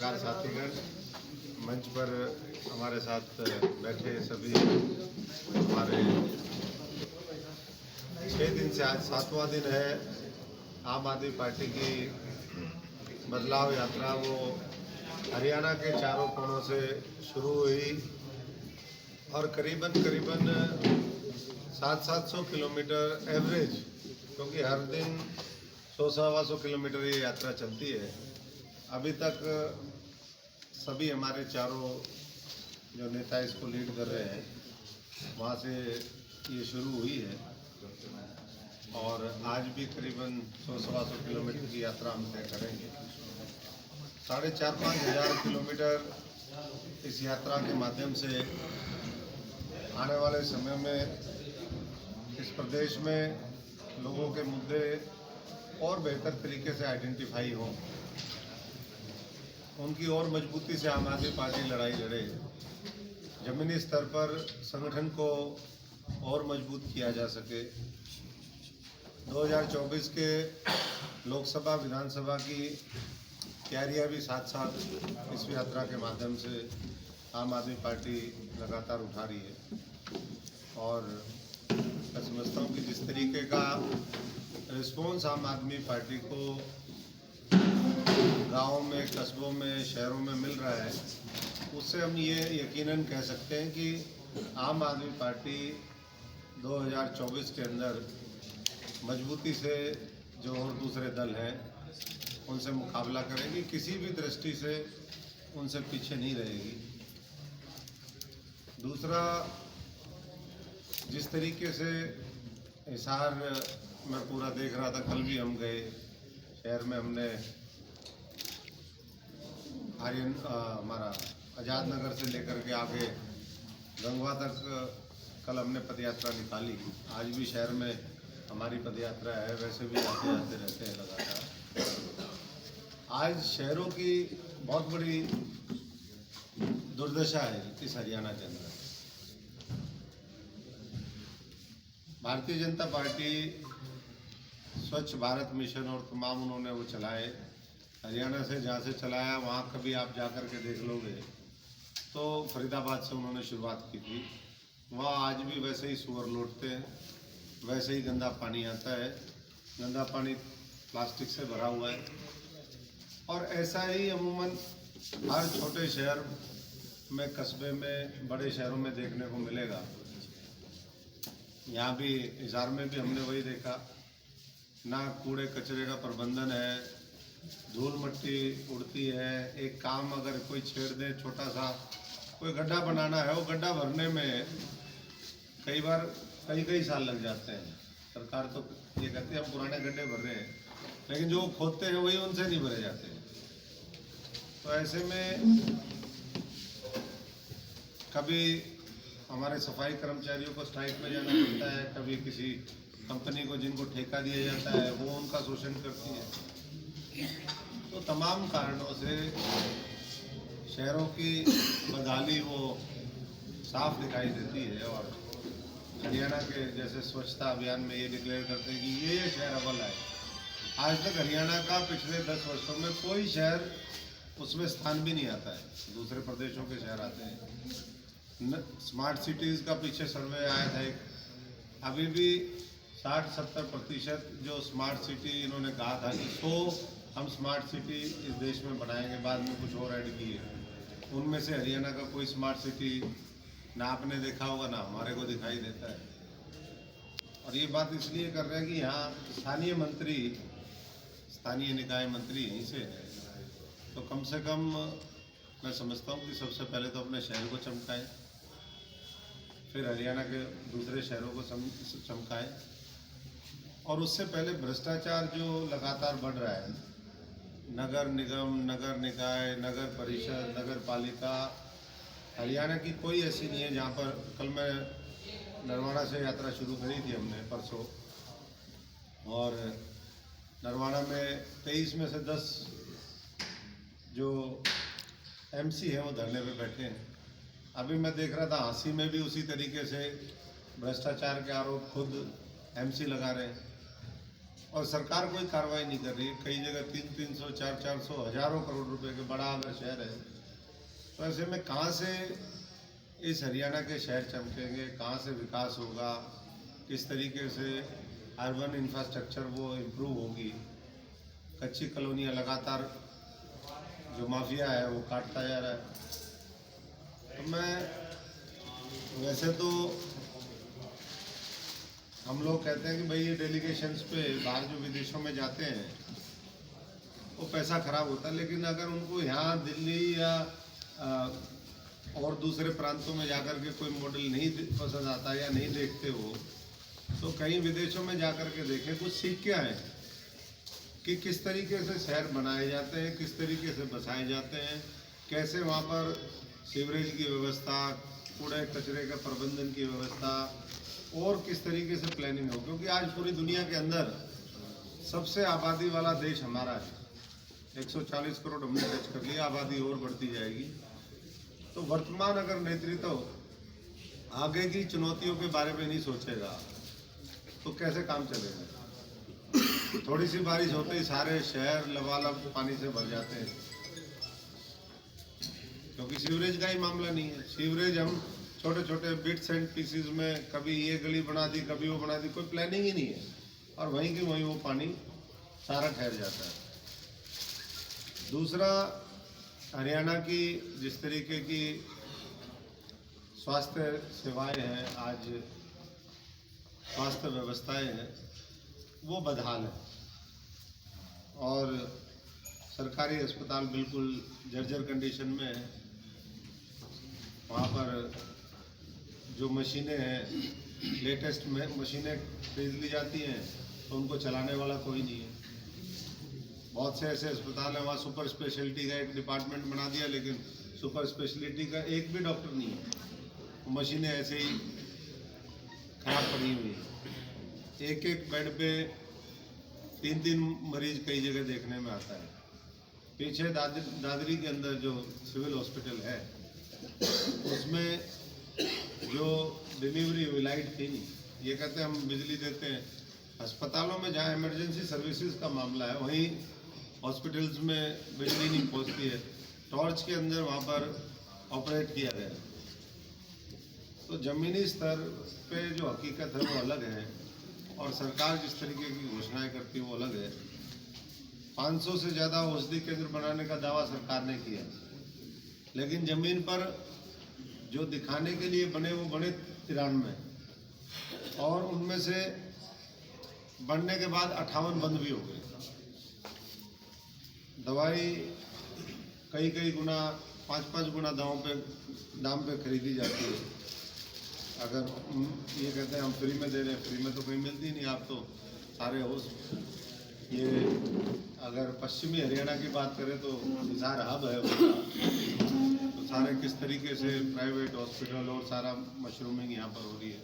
पत्रकार साथीगण, मंच पर हमारे साथ बैठे सभी हमारे 6 दिन से आज 7वां दिन है आम आदमी पार्टी की बदलाव यात्रा। वो हरियाणा के चारों कोनों से शुरू हुई और करीबन 700 किलोमीटर एवरेज, क्योंकि हर दिन 100-125 किलोमीटर ये यात्रा चलती है। अभी तक सभी हमारे चारों जो नेता इसको लीड कर रहे हैं वहाँ से ये शुरू हुई है और आज भी करीबन 100-125 किलोमीटर की यात्रा हम तय करेंगे। 4,500-5,000 किलोमीटर इस यात्रा के माध्यम से आने वाले समय में इस प्रदेश में लोगों के मुद्दे और बेहतर तरीके से आइडेंटिफाई हों, उनकी और मजबूती से आम आदमी पार्टी लड़ाई लड़े, जमीनी स्तर पर संगठन को और मजबूत किया जा सके। 2024 के लोकसभा विधानसभा की तैयारियां भी साथ साथ इस यात्रा के माध्यम से आम आदमी पार्टी लगातार उठा रही है और मैं समझता हूँ कि जिस तरीके का रिस्पॉन्स आम आदमी पार्टी को गाँव में, कस्बों में, शहरों में मिल रहा है, उससे हम ये यकीनन कह सकते हैं कि आम आदमी पार्टी 2024 के अंदर मजबूती से जो और दूसरे दल हैं उनसे मुकाबला करेगी, किसी भी दृष्टि से उनसे पीछे नहीं रहेगी। दूसरा, जिस तरीके से हिसार मैं पूरा देख रहा था, कल भी हम गए शहर में, हमने हमारा आज़ाद नगर से लेकर के आगे गंगवा तक कल हमने पदयात्रा निकाली। आज भी शहर में हमारी पदयात्रा है, वैसे भी आते जाते रहते हैं लगातार। आज शहरों की बहुत बड़ी दुर्दशा है इस हरियाणा के अंदर। भारतीय जनता पार्टी स्वच्छ भारत मिशन और तमाम उन्होंने वो चलाए, हरियाणा से जहाँ से चलाया वहाँ कभी आप जा कर के देख लोगे तो फरीदाबाद से उन्होंने शुरुआत की थी। वहाँ आज भी वैसे ही सुअर लौटते हैं, वैसे ही गंदा पानी आता है, गंदा पानी प्लास्टिक से भरा हुआ है और ऐसा ही अमूमन हर छोटे शहर में, कस्बे में, बड़े शहरों में देखने को मिलेगा। यहाँ भी हिसार में भी हमने वही देखा, ना कूड़े कचरे का प्रबंधन है, धूल मिट्टी उड़ती है। एक काम अगर कोई छेड़ दे, छोटा सा कोई गड्ढा बनाना है, वो गड्ढा भरने में कई बार कई साल लग जाते हैं। सरकार तो ये कहती है हम पुराने गड्ढे भर रहे हैं, लेकिन जो खोदते हैं वही उनसे नहीं भरे जाते। तो ऐसे में कभी हमारे सफाई कर्मचारियों को स्ट्राइक में जाना पड़ता है, कभी किसी कंपनी को जिनको ठेका दिया जाता है वो उनका शोषण करती है। तो तमाम कारणों से शहरों की बदहाली वो साफ दिखाई देती है और हरियाणा के जैसे स्वच्छता अभियान में ये डिक्लेयर करते हैं कि ये शहर अव्वल है। आज तक हरियाणा का पिछले 10 वर्षों में कोई शहर उसमें स्थान भी नहीं आता है, दूसरे प्रदेशों के शहर आते हैं। स्मार्ट सिटीज़ का पीछे सर्वे आया था एक, अभी भी 60-70% जो स्मार्ट सिटी इन्होंने कहा था कि 100 हम स्मार्ट सिटी इस देश में बनाएंगे, बाद में कुछ और ऐड किए, उनमें से हरियाणा का कोई स्मार्ट सिटी ना आपने देखा होगा ना हमारे को दिखाई देता है। और ये बात इसलिए कर रहे हैं कि यहाँ स्थानीय निकाय मंत्री यहीं से है, तो कम से कम मैं समझता हूँ कि सबसे पहले तो अपने शहर को चमकाएं, फिर हरियाणा के दूसरे शहरों को चमकाएं। और उससे पहले भ्रष्टाचार जो लगातार बढ़ रहा है, नगर निगम, नगर निकाय, नगर परिषद, नगर पालिका, हरियाणा की कोई ऐसी नहीं है जहाँ पर, कल मैं नरवाड़ा से यात्रा शुरू करी थी हमने परसों, और नरवाड़ा में 23 में से 10 जो एमसी हैं वो धरने पे बैठे हैं। अभी मैं देख रहा था हाँसी में भी उसी तरीके से भ्रष्टाचार के आरोप खुद एमसी लगा रहे हैं। और सरकार कोई कार्रवाई नहीं कर रही है। कई जगह 300, 400, हजारों करोड़ रुपए के बड़ा अगर शहर है, तो ऐसे में कहाँ से इस हरियाणा के शहर चमकेंगे, कहाँ से विकास होगा, किस तरीके से अर्बन इंफ्रास्ट्रक्चर वो इम्प्रूव होगी। कच्ची कॉलोनियाँ लगातार जो माफिया है वो काटता जा रहा है। तो मैं वैसे तो हम लोग कहते हैं कि भाई ये डेलीगेशंस पे बाहर जो विदेशों में जाते हैं वो पैसा खराब होता है, लेकिन अगर उनको यहाँ दिल्ली या और दूसरे प्रांतों में जाकर के कोई मॉडल नहीं पसंद आता या नहीं देखते हो, तो कहीं विदेशों में जाकर के देखें, कुछ सीख के आए कि किस तरीके से शहर बनाए जाते हैं, किस तरीके से बसाए जाते हैं, कैसे वहाँ पर सीवरेज की व्यवस्था, कूड़े कचरे का प्रबंधन की व्यवस्था और किस तरीके से प्लानिंग हो। क्योंकि आज पूरी दुनिया के अंदर सबसे आबादी वाला देश हमारा है। 140 करोड़ हमने टच कर लिया, आबादी और बढ़ती जाएगी। तो वर्तमान अगर नेतृत्व आगे की चुनौतियों के बारे में नहीं सोचेगा तो कैसे काम चलेगा। थोड़ी सी बारिश होते ही सारे शहर लबालब पानी से भर जाते हैं, क्योंकि सीवरेज का ही मामला नहीं है। सीवरेज हम छोटे छोटे बिट्स एंड पीसेस में, कभी ये गली बना दी, कभी वो बना दी, कोई प्लानिंग ही नहीं है, और वहीं की वहीं वो पानी सारा ठहर जाता है। दूसरा, हरियाणा की जिस तरीके की स्वास्थ्य सेवाएं हैं, आज स्वास्थ्य व्यवस्थाएं हैं, वो बदहाल है और सरकारी अस्पताल बिल्कुल जर्जर कंडीशन में है। वहाँ पर जो मशीनें हैं, लेटेस्ट में मशीनें खरीद ली जाती हैं, तो उनको चलाने वाला कोई नहीं है। बहुत से ऐसे अस्पताल हैं वहाँ सुपर स्पेशलिटी का एक डिपार्टमेंट बना दिया, लेकिन सुपर स्पेशलिटी का एक भी डॉक्टर नहीं है। मशीनें ऐसे ही खराब पड़ी हुई हैं। एक एक बेड पे 3-3 मरीज कई जगह देखने में आता है। पीछे दादरी के अंदर जो सिविल हॉस्पिटल है, उसमें जो डिलीवरी हुई लाइट थी नहीं। ये कहते हैं हम बिजली देते हैं। अस्पतालों में जहाँ इमरजेंसी सर्विसेज का मामला है, वहीं हॉस्पिटल्स में बिजली नहीं पहुँचती है। टॉर्च के अंदर वहाँ पर ऑपरेट किया गया। तो ज़मीनी स्तर पे जो हकीकत है वो अलग है, और सरकार जिस तरीके की घोषणाएं करती है वो अलग है। 500 से ज़्यादा औषधि केंद्र बनाने का दावा सरकार ने किया, लेकिन ज़मीन पर जो दिखाने के लिए बने वो बने 93, और उनमें से बनने के बाद 58 बंद भी हो गए। दवाई कई गुना, 5-5 गुना दाम पे खरीदी जाती है। अगर ये कहते हैं हम फ्री में दे रहे हैं, फ्री में तो कहीं मिलती नहीं। आप तो सारे हो, ये अगर पश्चिमी हरियाणा की बात करें तो हिसार हब है उसका, तो सारे किस तरीके से प्राइवेट हॉस्पिटल और सारा मशरूमिंग यहाँ पर हो रही है।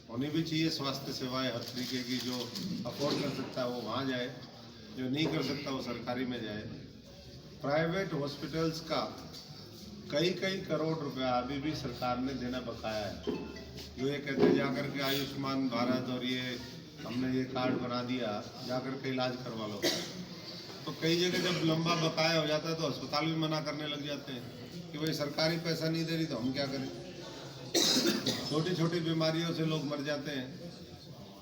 होनी भी चाहिए स्वास्थ्य सेवाएं हर तरीके की। जो अफोर्ड कर सकता है वो वहाँ जाए, जो नहीं कर सकता वो सरकारी में जाए। प्राइवेट हॉस्पिटल्स का कई करोड़ रुपया अभी भी सरकार ने देना बकाया है। जो ये कहते हैं जाकर के आयुष्मान भारत और ये हमने ये कार्ड बना दिया, जाकर के इलाज करवा लो। तो कई जगह जब लंबा बकाया हो जाता है तो अस्पताल भी मना करने लग जाते हैं कि भाई सरकारी पैसा नहीं दे रही तो हम क्या करें। छोटी छोटी बीमारियों से लोग मर जाते हैं।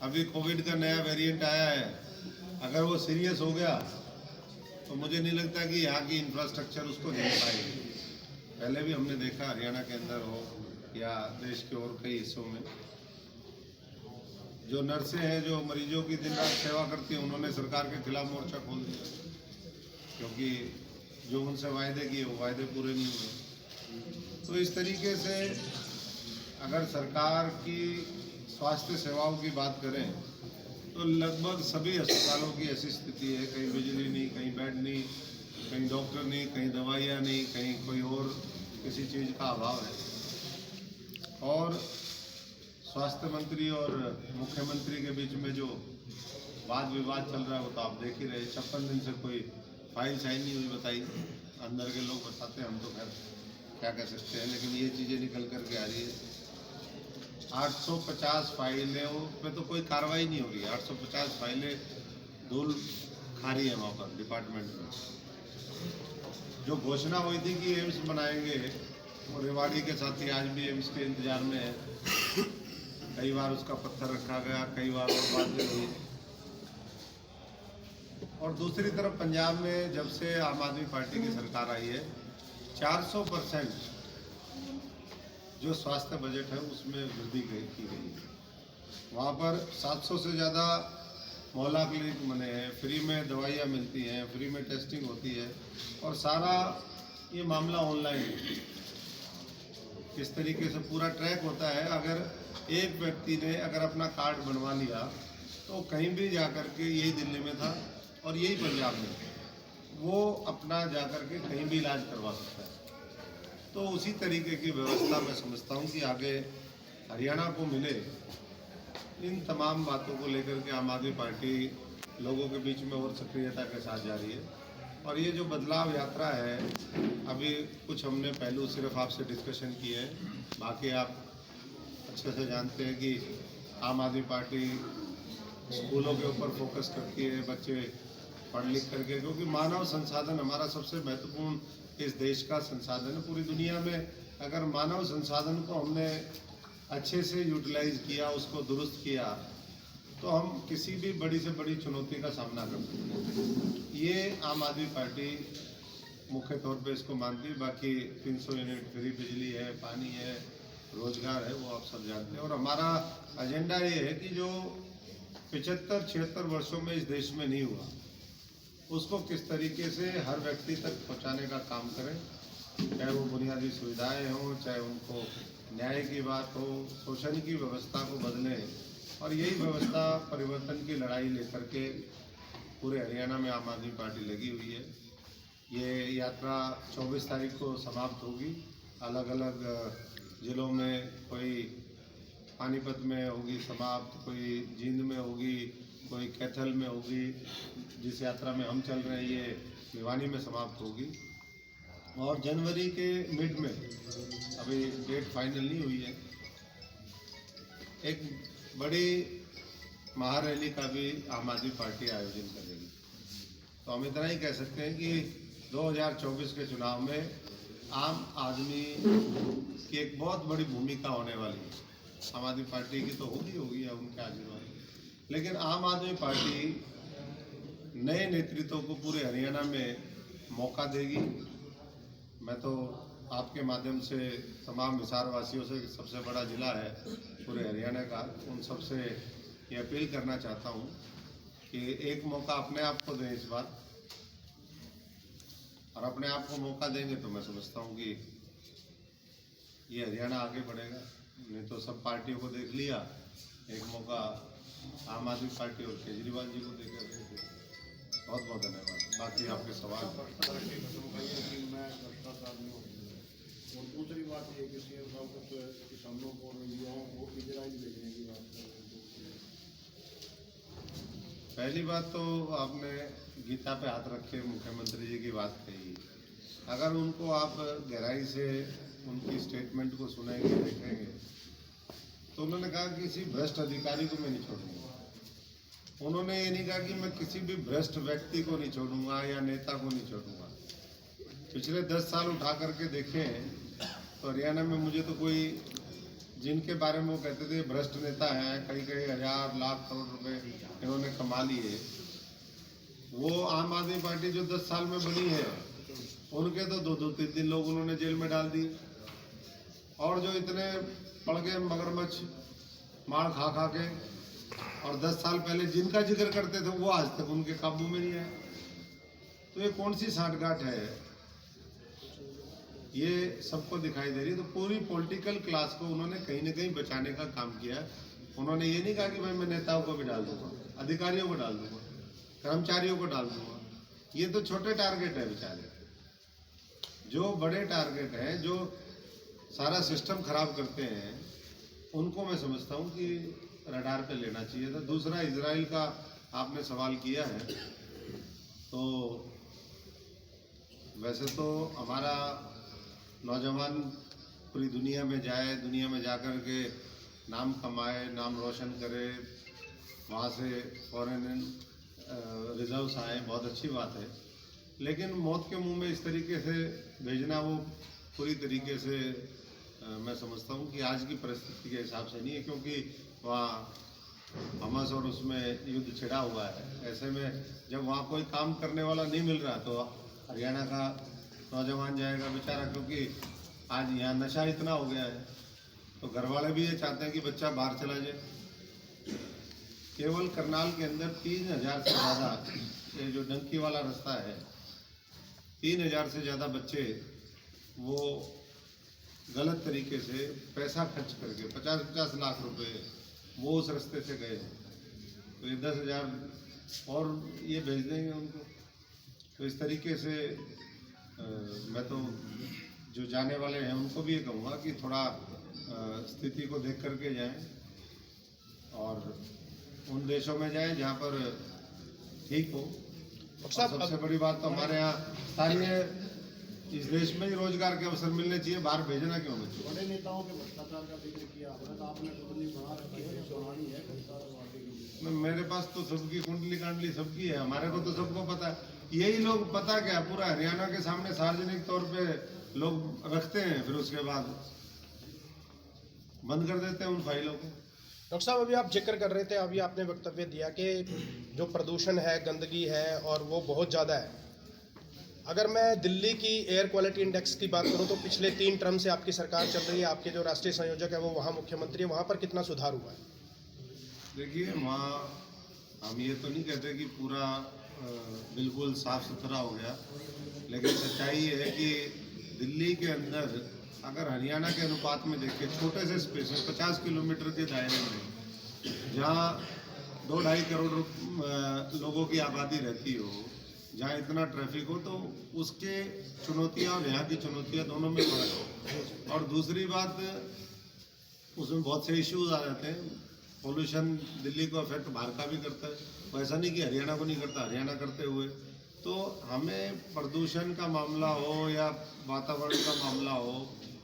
अभी कोविड का नया वेरिएंट आया है, अगर वो सीरियस हो गया तो मुझे नहीं लगता कि यहाँ की इंफ्रास्ट्रक्चर उसको झेल पाएगी। पहले भी हमने देखा हरियाणा के अंदर हो या देश के और कई हिस्सों में, जो नर्सें हैं जो मरीजों की दिन रात सेवा करती हैं, उन्होंने सरकार के खिलाफ मोर्चा खोल दिया, क्योंकि जो उनसे वायदे किए वो वायदे पूरे नहीं हुए। तो इस तरीके से अगर सरकार की स्वास्थ्य सेवाओं की बात करें तो लगभग सभी अस्पतालों की ऐसी स्थिति है, कहीं बिजली नहीं, कहीं बेड नहीं, कहीं डॉक्टर नहीं, कहीं दवाइयाँ नहीं, कहीं कोई और किसी चीज़ का अभाव है। और स्वास्थ्य मंत्री और मुख्यमंत्री के बीच में जो वाद विवाद चल रहा है वो तो आप देख ही रहे। 56 दिन से कोई फाइल साइन नहीं हुई बताई। अंदर के लोग बताते हैं, हम तो खैर क्या कह सकते हैं, लेकिन ये चीज़ें निकल कर के आ रही है। 850 फाइलें पे तो कोई कार्रवाई नहीं हो रही है। 850 फाइलें धूल खारी है वहाँ पर डिपार्टमेंट में। जो घोषणा हुई थी कि एम्स बनाएंगे, और रेवाड़ी के साथी आज भी एम्स के इंतजार में है। कई बार उसका पत्थर रखा गया, कई बार और बात भी हुई। और दूसरी तरफ पंजाब में जब से आम आदमी पार्टी की सरकार आई है, 400% जो स्वास्थ्य बजट है उसमें वृद्धि की गई है। वहाँ पर 700 से ज़्यादा मोहल्ला क्लिनिक बने हैं, फ्री में दवाइयाँ मिलती हैं, फ्री में टेस्टिंग होती है, और सारा ये मामला ऑनलाइन है। किस तरीके से पूरा ट्रैक होता है। अगर एक व्यक्ति ने अगर अपना कार्ड बनवा लिया तो कहीं भी जा कर के, यही दिल्ली में था और यही पंजाब में, वो अपना जा कर के कहीं भी इलाज करवा सकता है। तो उसी तरीके की व्यवस्था मैं समझता हूँ कि आगे हरियाणा को मिले। इन तमाम बातों को लेकर के आम आदमी पार्टी लोगों के बीच में और सक्रियता के साथ जा रही है। और ये जो बदलाव यात्रा है, अभी कुछ हमने पहलू सिर्फ आपसे डिस्कशन किए हैं, बाकी आप अच्छे से जानते हैं कि आम आदमी पार्टी स्कूलों के ऊपर फोकस करती है, बच्चे पढ़ लिख करके, क्योंकि मानव संसाधन हमारा सबसे महत्वपूर्ण इस देश का संसाधन है। पूरी दुनिया में अगर मानव संसाधन को हमने अच्छे से यूटिलाइज किया, उसको दुरुस्त किया, तो हम किसी भी बड़ी से बड़ी चुनौती का सामना कर सकते हैं। ये आम आदमी पार्टी मुख्य तौर पे इसको मानती है। बाकी 300 यूनिट फ्री बिजली है, पानी है, रोजगार है, वो आप सब जानते हैं। और हमारा एजेंडा ये है कि जो 75-76 वर्षों में इस देश में नहीं हुआ, उसको किस तरीके से हर व्यक्ति तक पहुंचाने का काम करें, चाहे वो बुनियादी सुविधाएं हों, चाहे उनको न्याय की बात हो, शोषण की व्यवस्था को बदलें। और यही व्यवस्था परिवर्तन की लड़ाई लेकर के पूरे हरियाणा में आम आदमी पार्टी लगी हुई है। ये यात्रा 24 तारीख को समाप्त होगी। अलग अलग ज़िलों में, कोई पानीपत में होगी समाप्त, कोई जींद में होगी, कोई कैथल में होगी। जिस यात्रा में हम चल रहे हैं ये भिवानी में समाप्त होगी। और जनवरी के मिड में, अभी डेट फाइनल नहीं हुई है, एक बड़ी महारैली का भी आम आदमी पार्टी आयोजन करेगी। तो हम इतना ही कह सकते हैं कि 2024 के चुनाव में आम आदमी की एक बहुत बड़ी भूमिका होने वाली है। आम आदमी पार्टी की तो होगी या उनके आशीर्वाद, लेकिन आम आदमी पार्टी नए नेतृत्व को पूरे हरियाणा में मौका देगी। मैं तो आपके माध्यम से तमाम हिसार वासियों से, सबसे बड़ा जिला है पूरे हरियाणा का, उन सब से ये अपील करना चाहता हूँ कि एक मौका अपने आप को दें इस बार। और अपने आप को मौका देंगे तो मैं समझता हूँ कि ये हरियाणा आगे बढ़ेगा। नहीं तो सब पार्टियों को देख लिया, एक मौका आम आदमी पार्टी और केजरीवाल जी को देकर। बहुत बहुत धन्यवाद। बाकी आपके सवाल। और दूसरी बात ये कि सीएम साहब कुछ किसानों को और युवाओं को इजराइल भेजने की बात कर रहे हैं। पहली बात तो आपने गीता पे हाथ रख के मुख्यमंत्री जी की बात कही। अगर उनको आप गहराई से उनकी स्टेटमेंट को सुनेंगे, देखेंगे, तो उन्होंने कहा कि किसी भ्रष्ट अधिकारी को मैं नहीं छोड़ूंगा। उन्होंने ये नहीं कहा कि मैं किसी भी भ्रष्ट व्यक्ति को नहीं छोड़ूंगा या नेता को नहीं छोड़ूंगा। पिछले 10 साल उठा करके देखें तो हरियाणा में मुझे तो कोई, जिनके बारे में वो कहते थे भ्रष्ट नेता हैं, कई हजार लाख करोड़ रुपए इन्होंने कमा लिए, वो आम आदमी पार्टी जो 10 साल में बनी है, उनके तो 2-3 लोग उन्होंने जेल में डाल दिए। और जो इतने पड़ गए मगरमच्छ मार खा खा के, और 10 साल पहले जिनका जिक्र करते थे वो आज तक उनके काबू में नहीं आए। तो ये कौन सी सांठगांठ है, ये सबको दिखाई दे रही है। तो पूरी पॉलिटिकल क्लास को उन्होंने कहीं ना कहीं बचाने का काम किया। उन्होंने ये नहीं कहा कि भाई मैं नेताओं को भी डाल दूंगा, अधिकारियों को डाल दूंगा, कर्मचारियों को डाल दूंगा। ये तो छोटे टारगेट है बेचारे। जो बड़े टारगेट हैं, जो सारा सिस्टम खराब करते हैं, उनको मैं समझता हूँ कि रडार पे लेना चाहिए था। दूसरा, इजराइल का आपने सवाल किया है, तो वैसे तो हमारा नौजवान पूरी दुनिया में जाए, दुनिया में जाकर के नाम कमाए, नाम रोशन करे, वहाँ से फॉरेन रिजर्व्स आए, बहुत अच्छी बात है, लेकिन मौत के मुंह में इस तरीके से भेजना वो पूरी तरीके से मैं समझता हूँ कि आज की परिस्थिति के हिसाब से नहीं है, क्योंकि वहाँ हमास और उसमें युद्ध छिड़ा हुआ है। ऐसे में जब वहाँ कोई काम करने वाला नहीं मिल रहा तो हरियाणा का नौजवान जाएगा बेचारा, क्योंकि आज यहाँ नशा इतना हो गया है, तो घर वाले भी ये चाहते हैं कि बच्चा बाहर चला जाए। केवल करनाल के अंदर 3000 से ज़्यादा, ये जो डंकी वाला रास्ता है, 3000 से ज़्यादा बच्चे वो गलत तरीके से पैसा खर्च करके 50-50 लाख रुपए वो उस रास्ते से गए हैं। तो ये 10,000 और ये भेज देंगे उनको। तो इस तरीके से मैं तो जो जाने वाले हैं उनको भी ये कहूँगा कि थोड़ा स्थिति को देख करके जाएं और उन देशों में जाएं जहाँ पर ठीक हो। और सबसे बड़ी बात तो हमारे यहाँ स्थानीय इस देश में ही रोजगार के अवसर मिलने चाहिए, बाहर भेजना क्यों नहीं चाहिए। बड़े नेताओं के भ्रष्टाचार का जिक्र किया, आपने कुंडली बना रखी है, बनानी है आगे के लिए? मेरे पास तो सबकी कुंडली कांडली सबकी है, हमारे को तो सबको पता है। यही लोग पता क्या पूरा हरियाणा के सामने सार्वजनिक तौर पे लोग रखते हैं, फिर उसके बाद बंद कर देते हैं उन फाइलों को। डॉक्टर साहब, अभी आप जिक्र कर रहे थे, अभी आपने वक्तव्य दिया कि जो प्रदूषण है, गंदगी है और वो बहुत ज़्यादा है। अगर मैं दिल्ली की एयर क्वालिटी इंडेक्स की बात करूं तो पिछले 3 टर्म से आपकी सरकार चल रही है, आपके जो राष्ट्रीय संयोजक है वो वहाँ मुख्यमंत्री है, वहाँ पर कितना सुधार हुआ है? देखिए, वहाँ हम ये तो नहीं कहते कि पूरा बिल्कुल साफ सुथरा हो गया, लेकिन सच्चाई ये है कि दिल्ली के अंदर अगर हरियाणा के अनुपात में देखें, छोटे से स्पेस में 50 किलोमीटर के दायरे में जहाँ 2-2.5 करोड़ लोगों की आबादी रहती हो, जहाँ इतना ट्रैफिक हो, तो उसके चुनौतियाँ और यहाँ की चुनौतियाँ दोनों में फर्क हो। और दूसरी बात, उसमें बहुत से इश्यूज आ जाते हैं। पोल्यूशन दिल्ली को अफेक्ट बाहर का भी करता है, वैसा नहीं कि हरियाणा को नहीं करता, हरियाणा करते हुए। तो हमें प्रदूषण का मामला हो या वातावरण का मामला हो,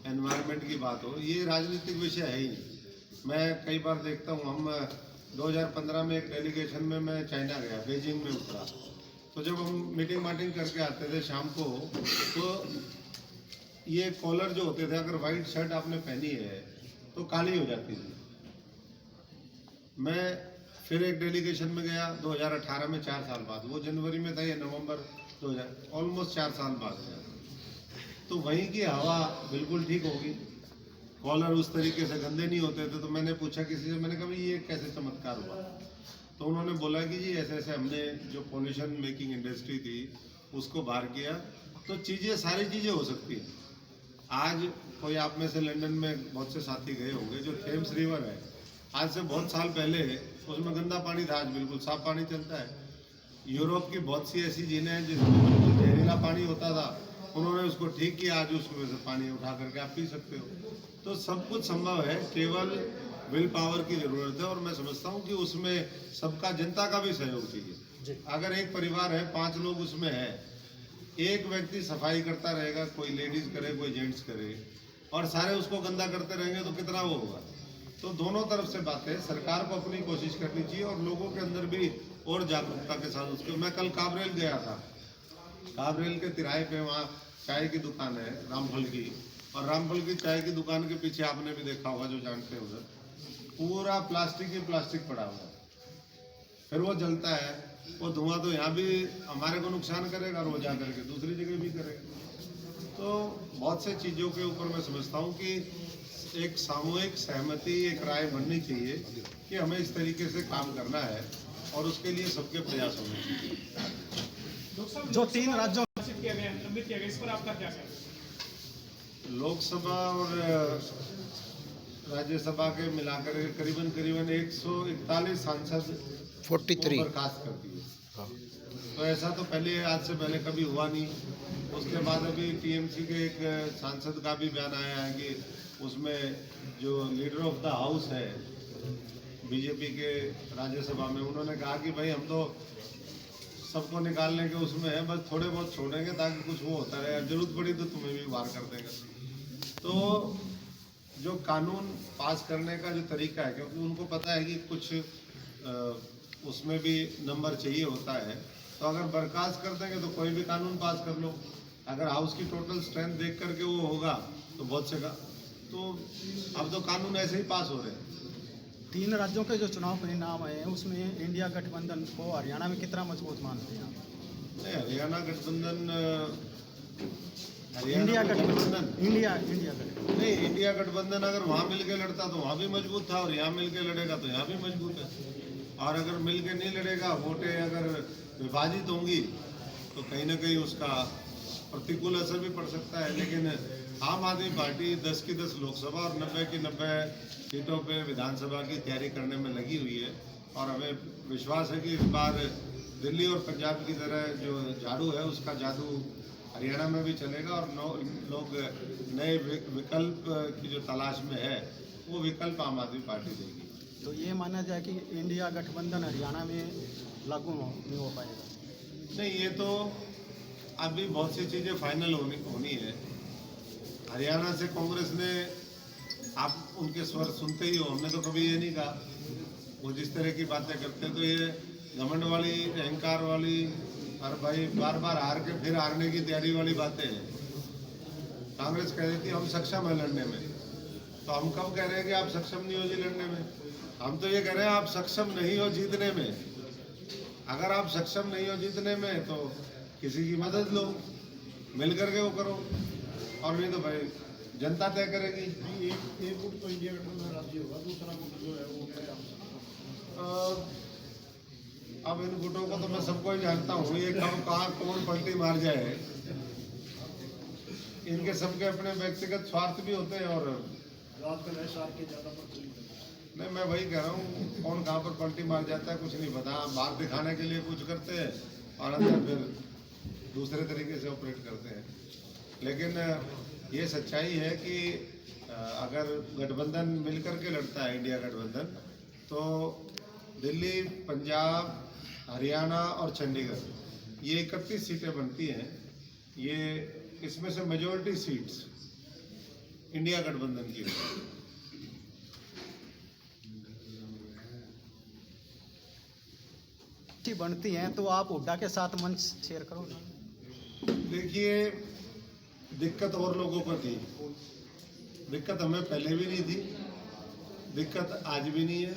एनवायरनमेंट की बात हो, ये राजनीतिक विषय है ही नहीं। मैं कई बार देखता हूँ, हम 2015 में एक डेलीगेशन में मैं चाइना गया, बीजिंग में उतरा, तो जब हम मीटिंग माटिंग करके आते थे शाम को, तो ये कॉलर जो होते थे, अगर वाइट शर्ट आपने पहनी है तो काली हो जाती थी। मैं फिर एक डेलीगेशन में गया 2018 में, 4 साल बाद, वो जनवरी में था, ये नवंबर 2000, ऑलमोस्ट 4 साल बाद गया, तो वहीं की हवा बिल्कुल ठीक होगी, कॉलर उस तरीके से गंदे नहीं होते थे। तो मैंने पूछा किसी से, मैंने कहा ये कैसे चमत्कार हुआ? तो उन्होंने बोला कि जी ऐसे ऐसे हमने जो पॉल्यूशन मेकिंग इंडस्ट्री थी उसको बाहर किया, तो चीज़ें, सारी चीज़ें हो सकती हैं। आज कोई आप में से लंदन में बहुत से साथी गए होंगे, जो थेम्स रिवर है, आज से बहुत साल पहले उसमें गंदा पानी था, आज बिल्कुल साफ पानी चलता है। यूरोप की बहुत सी ऐसी झीलें हैं जिसमें बिल्कुल जहरीला पानी होता था, उन्होंने उसको ठीक किया, आज उसमें से पानी उठा करके आप पी सकते हो। तो सब कुछ संभव है, केवल विल पावर की ज़रूरत है। और मैं समझता हूँ कि उसमें सबका, जनता का भी सहयोग चाहिए। अगर एक परिवार है, 5 लोग उसमें है, एक व्यक्ति सफाई करता रहेगा, कोई लेडीज़ करे, कोई जेंट्स करे, और सारे उसको गंदा करते रहेंगे तो कितना वो होगा। तो दोनों तरफ से बात है, सरकार को अपनी कोशिश करनी चाहिए और लोगों के अंदर भी और जागरूकता के साथ उसको। मैं कल काबरेल गया था, काबरेल के तिराहे पे वहाँ चाय की दुकान है रामफल की, और रामफल की चाय की दुकान के पीछे आपने भी देखा होगा, जो जानते हैं, उधर पूरा प्लास्टिक ही प्लास्टिक पड़ा हुआ है। फिर वो जलता है, वो धुआं तो यहाँ भी हमारे को नुकसान करेगा और वो जा करके दूसरी जगह भी करेगा। तो बहुत से चीज़ों के ऊपर मैं समझता हूँ कि एक सामूहिक सहमति, एक राय बननी चाहिए कि हमें इस तरीके से काम करना है, और उसके लिए सबके प्रयास होने चाहिए। जो 3 राज्यों किया गया, लंबित किया गया, इस पर आपका क्या कहना है? लोकसभा और राज्यसभा के मिलाकर करीबन 141 सांसद 43 बर्खास्त कर दिए। तो ऐसा तो पहले, आज से पहले कभी हुआ नहीं। उसके बाद अभी टीएमसी के एक सांसद का भी बयान आया है कि उसमें जो लीडर ऑफ द हाउस है बीजेपी के राज्यसभा में, उन्होंने कहा कि भाई हम तो सबको निकालने के उसमें है, बस थोड़े बहुत छोड़ेंगे ताकि कुछ वो होता रहे, जरूरत पड़ी तो तुम्हें भी बाहर कर देंगे। तो जो कानून पास करने का जो तरीका है, क्योंकि उनको पता है कि कुछ उसमें भी नंबर चाहिए होता है। तो अगर बर्खास्त कर देंगे तो कोई भी कानून पास कर लो, अगर हाउस की टोटल स्ट्रेंथ देख करके वो होगा तो बहुत से का, तो अब तो कानून ऐसे ही पास हो रहे हैं। 3 राज्यों के जो चुनाव परिणाम आए हैं उसमें इंडिया गठबंधन को हरियाणा में कितना मजबूत मानते हैं आप? नहीं, हरियाणा गठबंधन इंडिया गठबंधन गठबंधन नहीं, इंडिया गठबंधन अगर वहाँ मिलके लड़ता तो वहाँ भी मजबूत था, और यहाँ मिलके लड़ेगा तो यहाँ भी मजबूत है। और अगर मिलके नहीं लड़ेगा, वोटें अगर विभाजित होंगी तो कहीं ना कहीं उसका प्रतिकूल असर भी पड़ सकता है। लेकिन आम आदमी पार्टी 10 की 10 लोकसभा और 90 की 90 सीटों पे विधानसभा की तैयारी करने में लगी हुई है, और हमें विश्वास है कि इस बार दिल्ली और पंजाब की तरह जो झाड़ू है उसका जादू हरियाणा में भी चलेगा, और लोग नए विकल्प की जो तलाश में है वो विकल्प आम आदमी पार्टी देगी। तो ये माना जाए कि इंडिया गठबंधन हरियाणा में लागू नहीं हो पाएगा? नहीं, ये तो अभी बहुत सी चीज़ें फाइनल होनी है। हरियाणा से कांग्रेस ने, आप उनके स्वर सुनते ही हो, हमने तो कभी ये नहीं कहा। वो जिस तरह की बातें करते हैं तो ये घमंड वाली, अहंकार वाली, और भाई बार बार हार के फिर हारने की तैयारी वाली बातें हैं। कांग्रेस कह रही थी हम सक्षम है लड़ने में, तो हम कब कह रहे हैं कि आप सक्षम नहीं हो जी लड़ने में? हम तो ये कह रहे हैं आप सक्षम नहीं हो जीतने में। अगर आप सक्षम नहीं हो जीतने में तो किसी की मदद लो, मिल करके वो करो, और नहीं तो भाई जनता तय करेगी। नहीं, एक गुट तो इंडिया गठबंधन राज्य होगा, दूसरा गुट जो है वो क्या? अब इन गुटों को तो मैं सबको ही जानता हूँ, ये कब कहाँ कौन पलटी मार जाए, इनके सबके अपने व्यक्तिगत स्वार्थ भी होते हैं। और आजकल SR के ज़्यादा प्रचलित है। नहीं, मैं वही कह रहा हूँ, कौन कहाँ पर पलटी मार जाता है कुछ नहीं पता। बाहर दिखाने के लिए कुछ करते हैं और अंदर फिर दूसरे तरीके से ऑपरेट करते हैं। लेकिन ये सच्चाई है कि अगर गठबंधन मिलकर के लड़ता है, इंडिया गठबंधन, तो दिल्ली, पंजाब, हरियाणा और चंडीगढ़, ये 31 सीटें बनती हैं। ये इसमें से मेजॉरिटी सीट्स इंडिया गठबंधन की बनती हैं तो आप हुड्डा के साथ मंच शेयर करो ना। देखिए, दिक्कत और लोगों को थी, दिक्कत हमें पहले भी नहीं थी, दिक्कत आज भी नहीं है,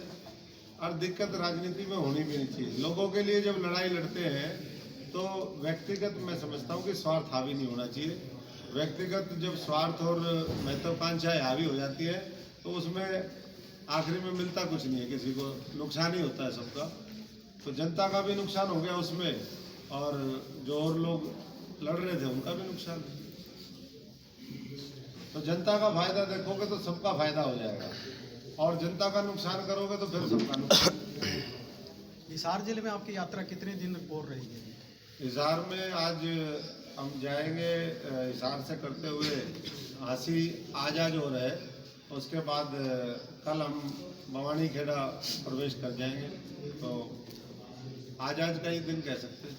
और दिक्कत राजनीति में होनी भी नहीं चाहिए। लोगों के लिए जब लड़ाई लड़ते हैं तो व्यक्तिगत, मैं समझता हूँ कि स्वार्थ हावी नहीं होना चाहिए। व्यक्तिगत जब स्वार्थ और महत्वाकांक्षाएं हावी हो जाती है तो उसमें आखिरी में मिलता कुछ नहीं है, किसी को नुकसान ही होता है सबका। तो जनता का भी नुकसान हो गया उसमें, और जो और लोग लड़ रहे थे उनका भी नुकसान। तो जनता का फायदा देखोगे तो सबका फायदा हो जाएगा, और जनता का नुकसान करोगे तो फिर सबका नुकसान। हिसार जिले में आपकी यात्रा कितने दिन और रहेगी? हिसार में आज हम जाएंगे, हिसार से करते हुए हांसी आजाज हो रहे, उसके बाद कल हम भवानी खेड़ा प्रवेश कर जाएंगे। तो आजाज का ही दिन कह सकते हैं।